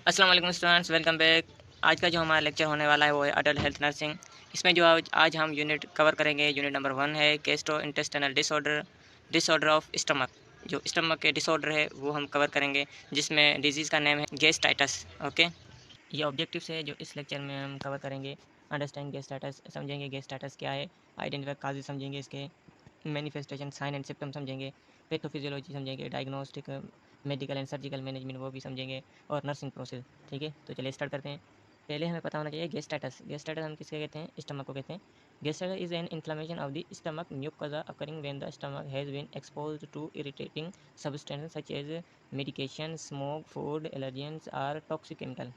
अस्सलाम वालेकुम students, welcome back. आज का जो हमारा लेक्चर होने वाला है वो है अडल्ट हेल्थ नर्सिंग। इसमें जो आज हम यूनिट कवर करेंगे, यूनिट नंबर 1 है gastro intestinal disorder of stomach. जो स्टमक के डिसऑर्डर है वो हम कवर करेंगे, जिसमें डिजीज़ का नेम है गैस्ट्राइटिस। ओके, ये ऑब्जेक्टिव्स है जो इस लेक्चर में हम कवर करेंगे। अंडरस्टैंड गैस्ट्राइटिस, समझेंगे गैस्ट्राइटिस क्या है, आइडेंटिफाई काजेज समझेंगे, इसके मैनिफेस्टेशन, साइन एंड सिम्टम समझेंगे, पैथोफिजियोलॉजी समझेंगे, diagnostic, medical and surgical management वो भी समझेंगे, और नर्सिंग प्रोसेस। ठीक है, तो चलिए स्टार्ट करते हैं। पहले हमें पता होना चाहिए गैस्ट्राइटिस हम किसके कहते हैं? स्टमक को कहते हैं। Gastritis is an inflammation of the stomach mucosa occurring when the stomach has been exposed to irritating substances such as medication, smoke, food allergens और टॉक्सिक केमिकल।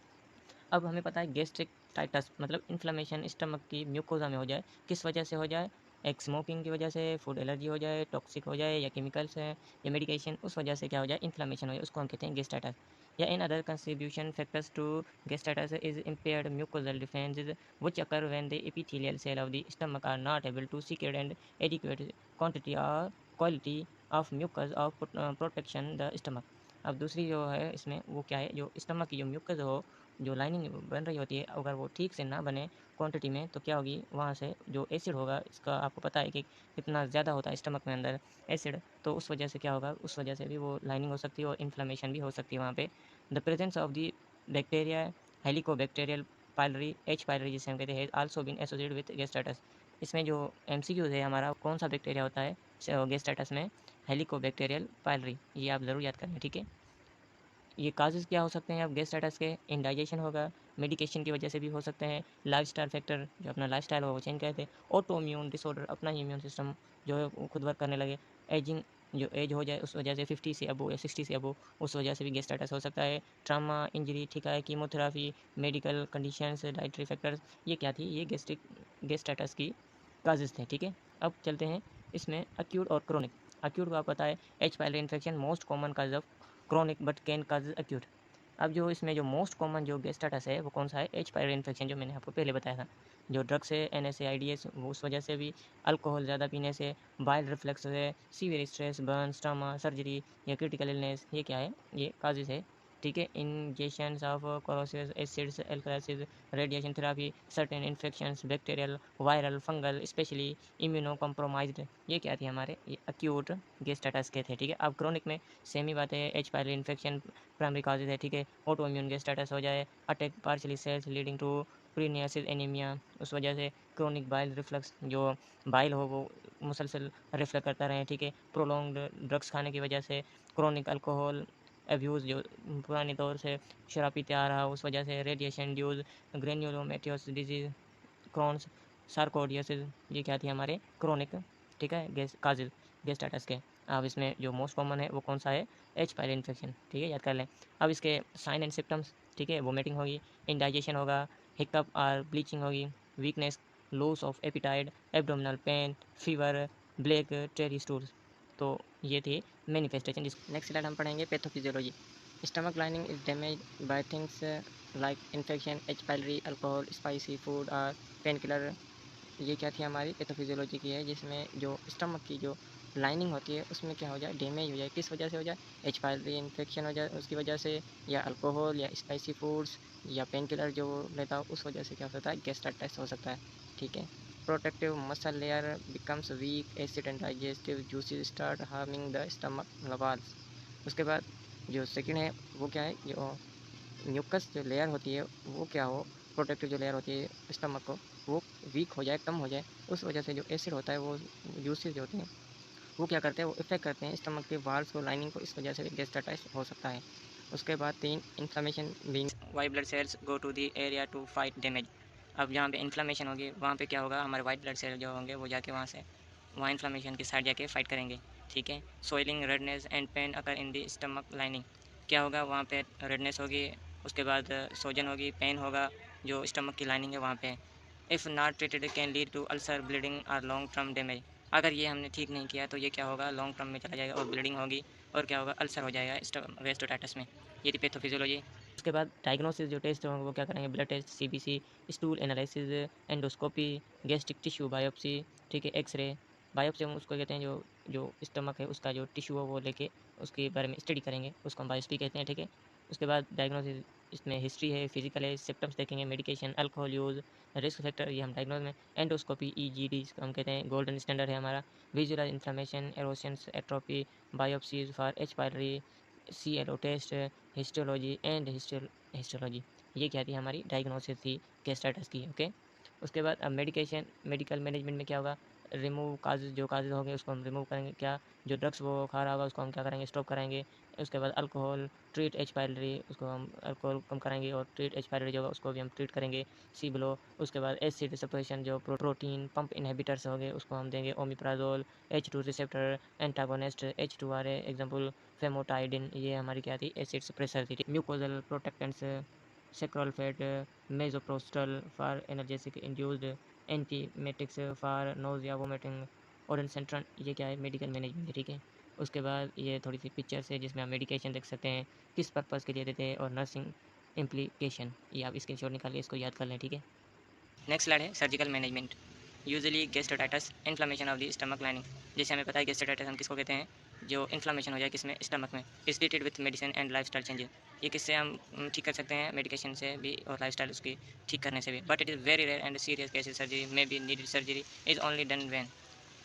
अब हमें पता है गैस्ट्रिटाइटिस मतलब इन्फ्लेमेशन स्टमक की म्यूकोजा में हो जाए, किस वजह से हो जाए? एक स्मोकिंग की वजह से, फूड एलर्जी हो जाए, टॉक्सिक हो जाए, या केमिकल्स है, या मेडिकेशन, उस वजह से क्या हो जाए? इन्फ्लेमेशन हो जाए, उसको हम कहते हैं गैस्ट्राइटिस। या in other contribution factors to gastritis is impaired mucosal defences which occur when the epithelial cell of the stomach are not able to secrete an adequate quantity or quality of mucus of protection the stomach। अब दूसरी जो है इसमें वो क्या है? जो stomach की जो म्यूकस हो, जो लाइनिंग बन रही होती है, अगर वो ठीक से ना बने क्वांटिटी में, तो क्या होगी? वहाँ से जो एसिड होगा, इसका आपको पता है कि कितना ज़्यादा होता है स्टमक में अंदर एसिड, तो उस वजह से क्या होगा? उस वजह से भी वो लाइनिंग हो सकती है और इन्फ्लेमेशन भी हो सकती है वहाँ पे। The presence of the bacteria helicobacterial pylori, H pylori जिसे हम कहते हैं, also been associated with gastritis. इसमें जो एमसीक्यूज है हमारा, कौन सा बैक्टीरिया होता है गैस्ट्राइटिस में? हेलिकोबैक्टीरियल पाइलरी, ये आप ज़रूर याद करें। ठीक है, ये काजेज़ क्या हो सकते हैं अब गैस्ट्राइटिस के? इंडाइजेशन होगा, मेडिकेशन की वजह से भी हो सकते हैं, लाइफस्टाइल फैक्टर, जो अपना लाइफस्टाइल हो वो चेंज करते हैं, ऑटो इम्यून डिसऑर्डर, अपना ही इम्यून सिस्टम जो है वो खुद वर्क करने लगे, एजिंग, जो एज हो जाए उस वजह से 50 से अबो या 60 से अबो, उस वजह से भी गैस्ट्राइटिस हो सकता है, ट्रामा, इंजरी, ठीक है, chemotherapy, medical conditions, dietary factors, ये क्या थी? ये गैस्ट्राइटिस की काजेज़ थे। ठीक है, अब चलते हैं इसमें अक्यूट और क्रोनिक। अक्यूट को आप पता है H pylori infection most common cause of chronic but can cause acute. अब जो इसमें जो मोस्ट कॉमन जो गैस्ट्राइटिस है वो कौन सा है? एच पाइलरी इन्फेक्शन, जो मैंने आपको पहले बताया था। जो ड्रग्स है NSAIDs, वो उस वजह से भी, अल्कोहल ज़्यादा पीने से, बाइल रिफ्लेक्स है, severe stress, burn, trauma, surgery या क्रिटिकल इलनेस, ये क्या है? ये काजेज है। ठीक है, injections of corrosive acids, alkalis, radiation therapy, certain infections, bacterial, viral, fungal, specially immuno compromised, ये क्या थी हमारे? ये अक्यूट गैस्ट्राइटिस के थे। ठीक है, अब क्रोनिक में सेम ही बात है, H pylori infection primary causes है। ठीक है, ऑटो इम्यून गैस्ट्राइटिस हो जाए, attack parietal cells leading to pernicious anemia, उस वजह से क्रोनिक बाइल रिफ्लक्स, जो बाइल हो वो मुसलसल रिफ्लेक्ट करता रहे। ठीक है, प्रोलॉन्ग्ड ड्रग्स खाने की वजह से, क्रोनिक अल्कोहल अब्यूज़, जो पुराने दौर से शराब पीते आ रहा, उस वजह से, रेडिएशन ड्यूज, ग्रेन्युलोमेटियस डिजीज़, क्रॉन्स, सार्कोइडियासिस, ये क्या थी हमारे? क्रोनिक, ठीक है, गैस्ट्राइटिस के। अब इसमें जो मोस्ट कॉमन है वो कौन सा है? H pylori infection. ठीक है, याद कर लें। अब इसके साइन एंड सिम्टम्स, ठीक है, वोमिटिंग होगी, इंडाइजेशन होगा, हिकअप और ब्लीचिंग होगी, weakness, loss of appetite, abdominal pain, fever, black tarry stools. तो ये थी मैनिफेस्टेशन। नेक्स्ट स्लाइड हम पढ़ेंगे pathophysiology. Stomach lining is damage by things like infection, H pylori, alcohol, spicy food और पेन किलर। ये क्या थी हमारी? पैथोफिजियोलॉजी की है, जिसमें जो स्टमक की जो लाइनिंग होती है उसमें क्या हो जाए? डैमेज हो जाए। किस वजह से हो जाए? एच पाइलरी इन्फेक्शन हो जाए उसकी वजह से, या अल्कोहल, या स्पाइसी फूड्स, या पेन किलर जो लेता हो उस वजह से क्या हो सकता है? गैस्ट्राइटिस हो सकता है। ठीक है, protective mucosal layer becomes weak, acid and digestive juices start harming the stomach walls. उसके बाद जो सेकंड है वो क्या है? जो म्यूकस जो लेयर होती है वो क्या हो? प्रोटेक्टिव जो लेयर होती है स्टमक को, वो वीक हो जाए, कम हो जाए, उस वजह से जो एसिड होता है वो जूसेस जो होते हैं वो क्या करते हैं? वो इफेक्ट करते हैं स्टमक के वाल्स को, लाइनिंग को, इस वजह से गैस्ट्राइटिस हो सकता है। उसके बाद 3 inflammation being white blood cells go to the area to fight damage. अब जहाँ पे इन्फ्लेमेशन होगी वहाँ पे क्या होगा? हमारे वाइट ब्लड सेल जो होंगे वो जाके वहाँ इन्फ्लेमेशन की साइड जाके फाइट करेंगे। ठीक है, swelling, redness and pain occur in the stomach lining. क्या होगा? वहाँ पे रेडनेस होगी, उसके बाद सोजन होगी, पेन होगा, जो स्टमक की लाइनिंग है वहाँ पे। If not treated can lead to ulcer, bleeding और लॉन्ग टर्म डैमेज। अगर ये हमने ठीक नहीं किया तो ये क्या होगा? लॉन्ग टर्म में चला जाएगा और ब्लीडिंग होगी, और क्या होगा? अल्सर हो जाएगा गैस्ट्रोटाइटिस में। ये थी पैथोफिजियोलॉजी। उसके बाद डायग्नोसिस जो टेस्ट होंगे वो क्या करेंगे? Blood test, CBC, stool analysis, endoscopy, gastric tissue biopsy, ठीक है, एक्सरे। बायोप्सी हम उसको कहते हैं जो जो स्टमक है उसका जो टिश्यू है वो लेके उसके बारे में स्टडी करेंगे, उसको हम बायोप्सी कहते हैं। ठीक है, उसके बाद डायग्नोसिस इसमें हिस्ट्री है, फिजिकल है, सिम्पटम्स देखेंगे, medication, alcohol use, risk factor, ये हम डायग्नोज में, एंडोस्कोपी ईजीडी इसको हम कहते हैं, गोल्डन स्टैंडर्ड है हमारा, visual inflammation, erosions, atrophy, biopsies for H pylori, CLO test, histology and histology. ये क्या थी हमारी डायग्नोसिस थी गैस्ट्राइटिस की। ओके, उसके बाद अब मेडिकेशन, मेडिकल मैनेजमेंट में क्या होगा, रिमूव काजेज, जो काजेज होंगे उसको हम रिमूव करेंगे, क्या जो ड्रग्स वो खा रहा होगा उसको हम क्या करेंगे, स्टॉप कराएंगे। उसके बाद अल्कोहल, ट्रीट एच पाइलरी, उसको हम अल्कोहल कम कराएंगे, और ट्रीट एच पाइलरी जो होगा उसको भी हम ट्रीट करेंगे, सी ब्लो। उसके बाद एसिड सप्रेशन, जो प्रोटीन पंप इनहिबिटर्स हो गए उसको हम देंगे, omeprazole, H2 receptor antagonist, H2RA example famotidine, ये हमारी क्या थी, एसिड सप्रेसर थी। Mucosal protectants, sucralfate, misoprostol for analgesic induced, antiemetics for nausea vomiting, ondansetron, ये क्या है, मेडिकल मैनेजमेंट है। ठीक है, उसके बाद ये थोड़ी सी पिक्चर्स है जिसमें आप मेडिकेशन देख सकते हैं, किस पर्पज़ के लिए देते हैं, और नर्सिंग इम्प्लीकेशन, ये आप स्क्रीनशॉट निकाल के इसको याद कर लें। ठीक है, नेक्स्ट स्लाइड है surgical management. Usually gastritis, inflammation of the stomach lining, जैसे हमें पता है गैस्ट्राइटिस हम किसको कहते हैं, जो इन्फ्लेमेशन हो जाए किसमें, स्टमक में, is treated with medicine and lifestyle changes. ये किससे हम ठीक कर सकते हैं, मेडिकेशन से भी और लाइफस्टाइल उसकी ठीक करने से भी, but it is very rare and serious cases, surgery may be needed, surgery is only done when,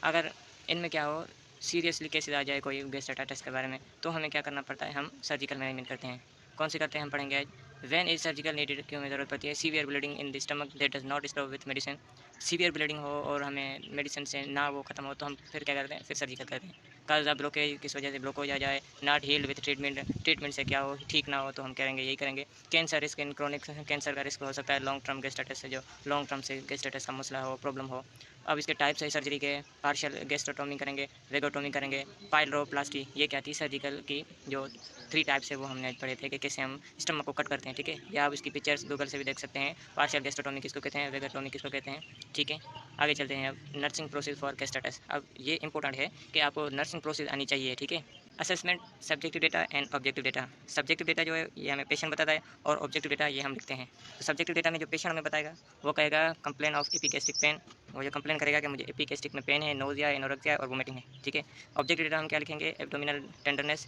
अगर इनमें क्या हो, सीरियसली केसेस आ जाए कोई गैस्ट्राइटिस के बारे में, तो हमें क्या करना पड़ता है, हम सर्जिकल मैनेजमेंट करते हैं। कौन से करते हैं हम पढ़ेंगे आज। वैन इज सर्जिकल नीडेड, क्यों हमें ज़रूरत पड़ती है, severe bleeding in the stomach that does not stop with medicine, severe bleeding हो और हमें मेडिसिन से ना वो खत्म हो, तो हम फिर क्या करते हैं, फिर सर्जिकल करते हैं। काजा ब्लॉकेज, किस वजह से ब्लॉकेज आ जाए, not healed with treatment, treatment से क्या हो, ठीक ना हो, तो हम करेंगे यही करेंगे। Cancer risk, in chronic cancer का रिस्क हो सकता है लॉन्ग टर्म गैस्ट्राइटिस से, जो लॉन्ग टर्म से गैस्ट्राइटिस का मसला हो, प्रॉब्लम हो। अब इसके टाइप्स है सर्जरी के, पार्शियल गैस्ट्रोटोमी करेंगे, वेगोटोमी करेंगे, पाइलोप्लास्टी, ये क्या थी सर्जिकल की जो 3 टाइप्स है वो हमने पढ़े थे कि कैसे हम स्टमक को कट करते हैं। ठीक है, या आप इसकी पिक्चर्स गूगल से भी देख सकते हैं, पार्शियल गैस्ट्रोटोमी किसको कहते हैं, वेगोटोमी किसको कहते हैं। ठीक है, आगे चलते हैं। अब नर्सिंग प्रोसेस फॉर गैस्ट्राइटिस, अब ये इंपॉर्टेंट है कि आपको नर्सिंग प्रोसेस आनी चाहिए। ठीक है, assessment, subjective data and objective data. Subjective data जो है ये हमें पेशेंट बताता है, और ऑब्जेक्टिव डेटा ये हम लिखते हैं। तो सब्जेक्टिव डेटा में जो पेशेंट हमें बताएगा वो कहेगा कंप्लेन ऑफ एपिगैस्ट्रिक पेन, वो जो कंप्लेन करेगा कि मुझे एपिगैस्ट्रिक में पेन है, नोजिया, एनोरेक्सिया और वोमिटिंग है। ठीक है, ऑब्जेक्टिव डेटा हम क्या लिखेंगे, abdominal tenderness,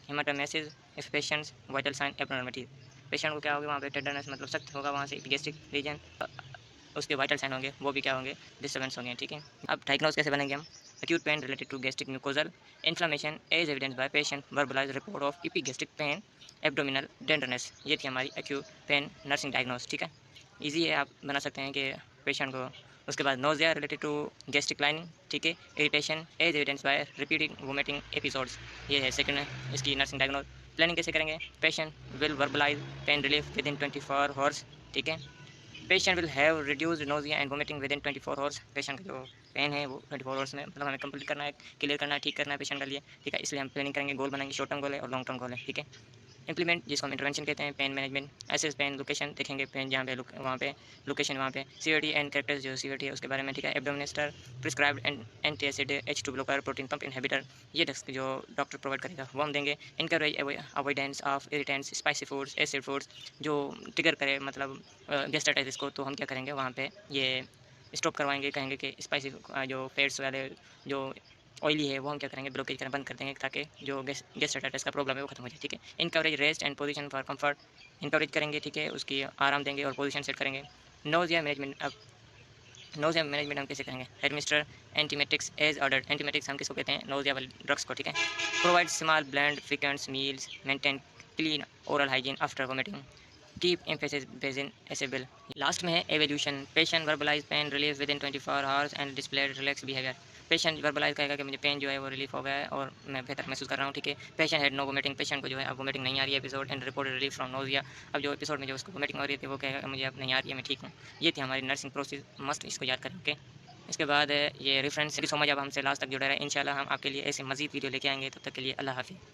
hematemesis, expressions, vital sign, abnormality. Patient को क्या होगा वहाँ पे, टेंडरनेस मतलब सख्त होगा वहाँ से एपिगैस्ट्रिक रीजन, उसके वाइटल साइन होंगे वो भी क्या होंगे, डिस्टर्बेंस होंगे। ठीक है, अब डायग्नोज कैसे बनेंगे हम। acute pain related to gastric mucosal inflammation as evidenced by patient verbalized report of epigastric pain, abdominal tenderness, ये थी हमारी acute pain nursing diagnose। ठीक है, ईजी है, आप बना सकते हैं कि पेशेंट को। उसके बाद nausea related to gastric lining, ठीक है, irritation as evidence by repeating vomiting episodes, ये है सेकंड इसकी नर्सिंग डायग्नोज। प्लानिंग कैसे करेंगे, patient will verbalise pain relief within 24 hours. ठीक है, patient will have reduced nausea and vomiting within 24 hours, patient का जो पेन है वो 24 आवर्स में मतलब हमें कंप्लीट करना है, क्लियर करना है, ठीक करना है पेशेंट के लिए। ठीक है, इसलिए हम प्लानिंग करेंगे, गोल बनाएंगे, शॉर्ट टर्म गोल है और लॉन्ग टर्म गोल है। ठीक है, इंप्लीमेंट, जिसको हम इंटरवेंशन कहते हैं, pain management, assess pain location, देखेंगे पेन जहाँ पे वहाँ पे लोकेशन, वहाँ पे सीवीटी एंड कैरेक्टर्स, जो सीवीटी है उसके बारे में। ठीक है, administer prescribed anti acid H2 blocker, protein pump inhibitor, ये जो डॉक्टर प्रोवाइड करेगा वो हम देंगे। Encourage avoidance of irritants, spicy foods, acid foods, जो ट्रिगर करे मतलब गैस्ट्राइटिस को, तो हम क्या करेंगे वहाँ पे ये स्टॉप करवाएंगे, कहेंगे कि स्पाइसी जो फैट्स वाले जो ऑयली है वो हम क्या करेंगे, ब्लॉकेज करना बंद कर देंगे, ताकि जो गैस्ट्राइटिस का प्रॉब्लम है वो खत्म हो जाए। ठीक है, encourage rest and position for comfort, encourage करेंगे, ठीक है, उसकी आराम देंगे और पोजीशन सेट करेंगे। नोजिया मैनेजमेंट, अब नोजिया मैनेजमेंट हम कैसे करेंगे, administer antiemetics as ordered, antiemetics हम किसको कहते हैं, नोजिया वाले ड्रग्स को। ठीक है, provide small bland frequent meals, maintain clean oral hygiene after vomiting, keep emesis basin accessible. Last में है evaluation, patient verbalize pain relief within 24 hours and display relax behavior, patient verbalize कहेगा कि मुझे pen जो है वो relief हो गया है और मैं बेहतर महसूस कर रहा हूँ। ठीक है, patient had no vomiting, patient को जो है अब वोमिटिंग नहीं आ रही है episode, and reported relief from nausea, अब जो एपिसोड में जो उसको वोमिटिंग हो रही थी वो कहेगा मुझे अब नहीं आ रही है, मैं ठीक हूँ। ये थी हमारी नर्सिंग प्रोसेस, मस्ट इसको याद करें। ओके, इसके बाद ये रेफरेंस सो मच, अब हमसे लास्ट तक जुड़े रहे, इंशाल्लाह हम आपके लिए ऐसे मजीद वीडियो लेके आएंगे, तब तक के लिए अल्लाह हाफिज़।